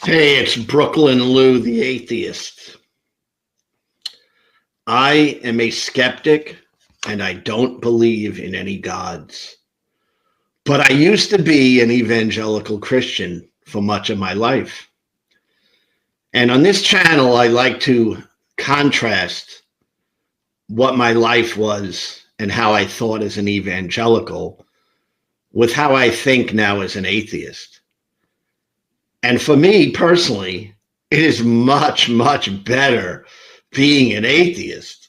Hey, it's Brooklyn Lou the Atheist. I am a skeptic and I don't believe in any gods. But I used to be an evangelical Christian for much of my life. And on this channel, I like to contrast what my life was and how I thought as an evangelical with how I think now as an atheist. And for me personally, it is much, much better being an atheist.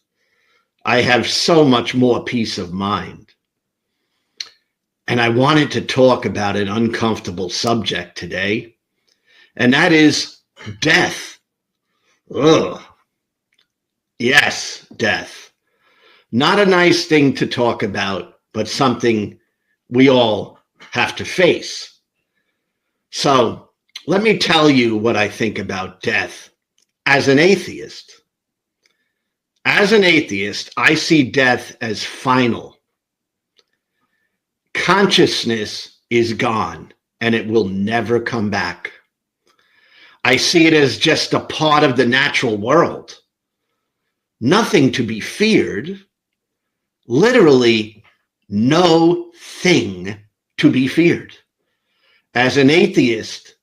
I have so much more peace of mind. And I wanted to talk about an uncomfortable subject today, and that is death. Ugh. Yes, death. Not a nice thing to talk about, but something we all have to face. So, let me tell you what I think about death as an atheist. As an atheist, I see death as final. Consciousness is gone and it will never come back. I see it as just a part of the natural world. Nothing to be feared. Literally, no thing to be feared. As an atheist,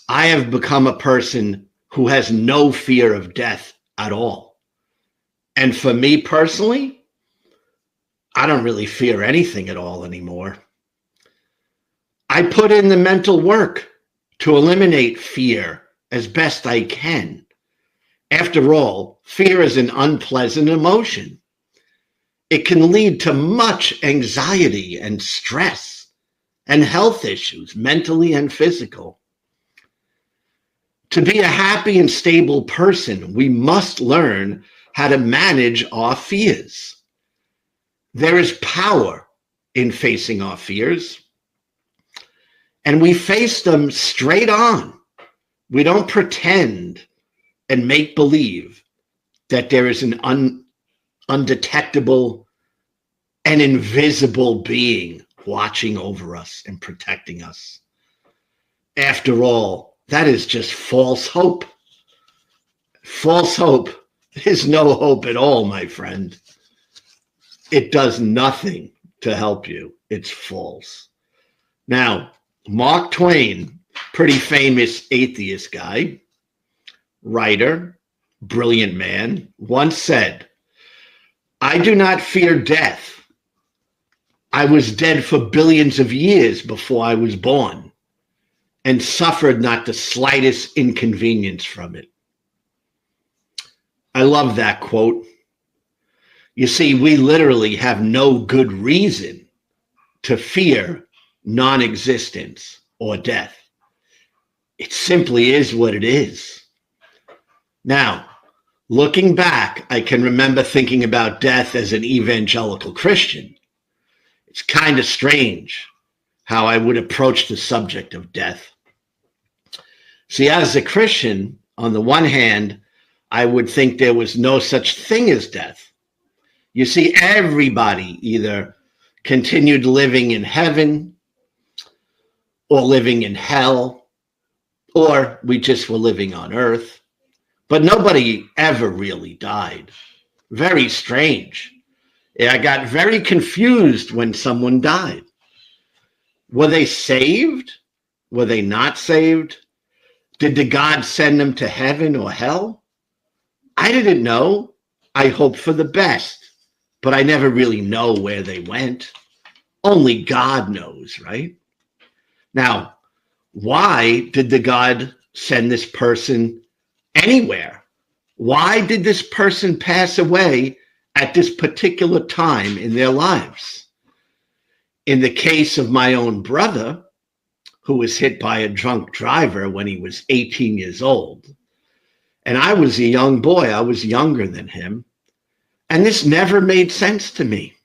I have become a person who has no fear of death at all. And for me personally, I don't really fear anything at all anymore. I put in the mental work to eliminate fear as best I can. After all, fear is an unpleasant emotion. It can lead to much anxiety and stress and health issues, mentally and physical. To be a happy and stable person, we must learn how to manage our fears. There is power in facing our fears, and we face them straight on. We don't pretend and make believe that there is an undetectable and invisible being watching over us and protecting us. After all, that is just false hope. False hope is no hope at all, my friend. It does nothing to help you. It's false. Now, Mark Twain, pretty famous atheist guy, writer, brilliant man, once said, "I do not fear death. I was dead for billions of years before I was born, and suffered not the slightest inconvenience from it." I love that quote. You see, we literally have no good reason to fear non-existence or death. It simply is what it is. Now, looking back, I can remember thinking about death as an evangelical Christian. It's kind of strange how I would approach the subject of death. See, as a Christian, on the one hand, I would think there was no such thing as death. You see, everybody either continued living in heaven or living in hell, or we just were living on earth. But nobody ever really died. Very strange. I got very confused when someone died. Were they saved? Were they not saved? Did the God send them to heaven or hell? I didn't know. I hoped for the best, but I never really know where they went. Only God knows, right? Now, why did the God send this person anywhere? Why did this person pass away at this particular time in their lives? In the case of my own brother, who was hit by a drunk driver when he was 18 years old, and I was a young boy, I was younger than him, and this never made sense to me.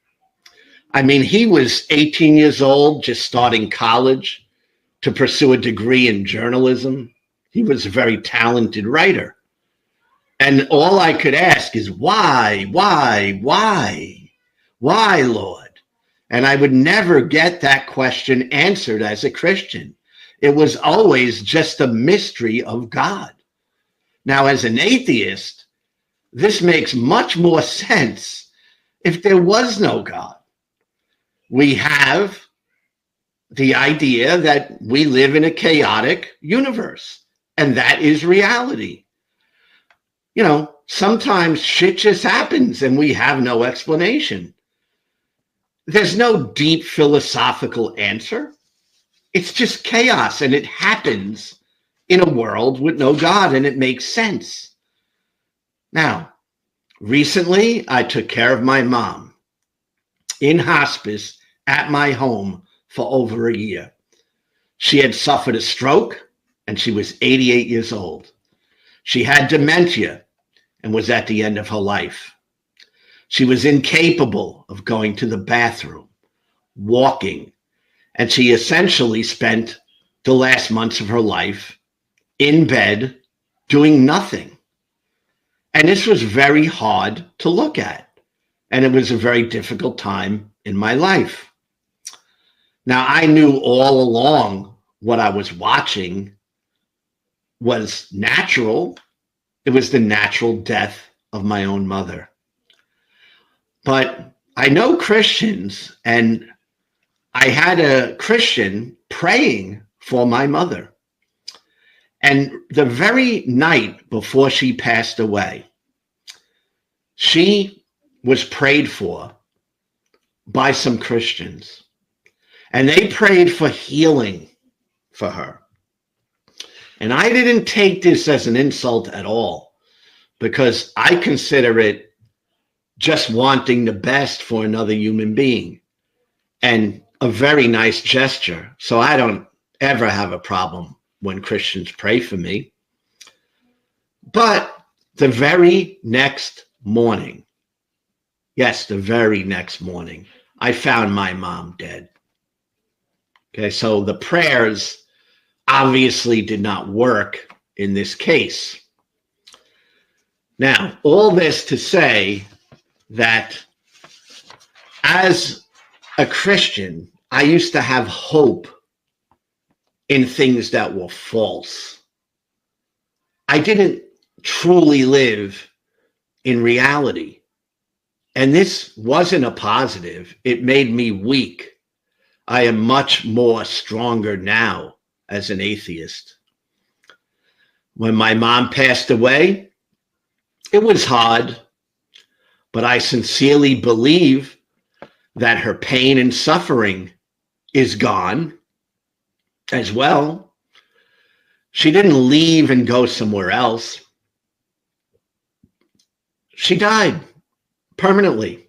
I mean, he was 18 years old, just starting college to pursue a degree in journalism. He was a very talented writer. And all I could ask is, why, Lord? And I would never get that question answered as a Christian. It was always just a mystery of God. Now, as an atheist, this makes much more sense if there was no God. We have the idea that we live in a chaotic universe, and that is reality. You know, sometimes shit just happens and we have no explanation. There's no deep philosophical answer. It's just chaos, and it happens in a world with no God, and it makes sense. Now, recently, I took care of my mom in hospice at my home for over a year. She had suffered a stroke, and she was 88 years old. She had dementia and was at the end of her life. She was incapable of going to the bathroom, walking, and she essentially spent the last months of her life in bed doing nothing. And this was very hard to look at, and it was a very difficult time in my life. Now, I knew all along what I was watching was natural. It was the natural death of my own mother. But I know Christians, and I had a Christian praying for my mother. And the very night before she passed away, she was prayed for by some Christians. And they prayed for healing for her. And I didn't take this as an insult at all, because I consider it just wanting the best for another human being and a very nice gesture. So I don't ever have a problem when Christians pray for me. But the very next morning, yes, the very next morning, I found my mom dead. Okay, so the prayers obviously did not work in this case. Now, all this to say that as a Christian, I used to have hope in things that were false. I didn't truly live in reality. And this wasn't a positive. It made me weak. I am much more stronger now as an atheist. When my mom passed away, it was hard, but I sincerely believe that her pain and suffering is gone as well. She didn't leave and go somewhere else. She died permanently.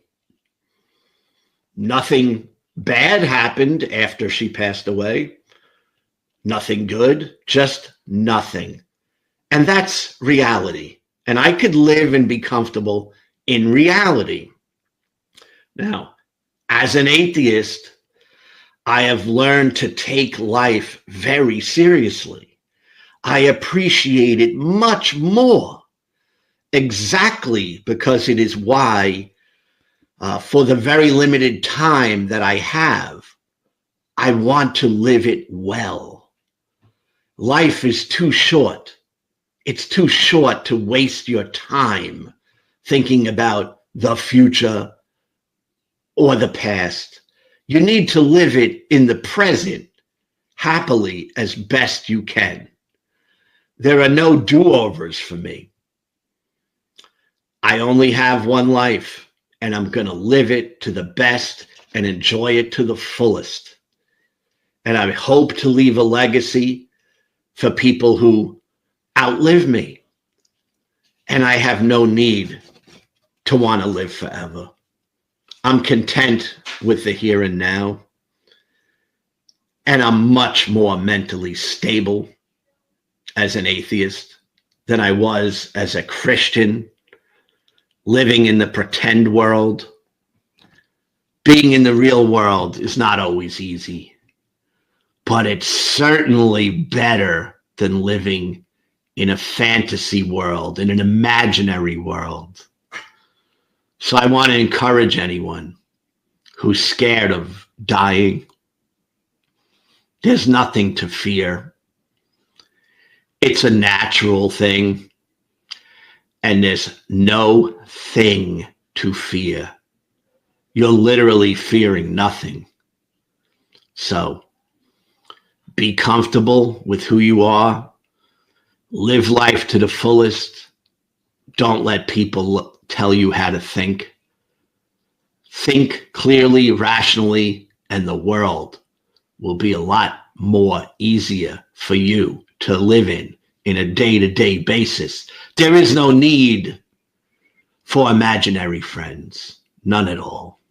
Nothing bad happened after she passed away. Nothing good, just nothing. And that's reality. And I could live and be comfortable in reality. Now, as an atheist, I have learned to take life very seriously. I appreciate it much more, exactly because it is why, for the very limited time that I have, I want to live it well. Life is too short. It's too short to waste your time thinking about the future or the past. You need to live it in the present happily as best you can. There are no do-overs for me. I only have one life, and I'm going to live it to the best and enjoy it to the fullest. And I hope to leave a legacy for people who outlive me. And I have no need to want to live forever. I'm content with the here and now. And I'm much more mentally stable as an atheist than I was as a Christian, living in the pretend world. Being in the real world is not always easy, but it's certainly better than living in a fantasy world, in an imaginary world. So I want to encourage anyone who's scared of dying. There's nothing to fear. It's a natural thing, and there's no thing to fear. You're literally fearing nothing. So be comfortable with who you are. Live life to the fullest. Don't let people tell you how to think. Think clearly, rationally, and the world will be a lot more easier for you to live in a day-to-day basis. There is no need for imaginary friends. None at all.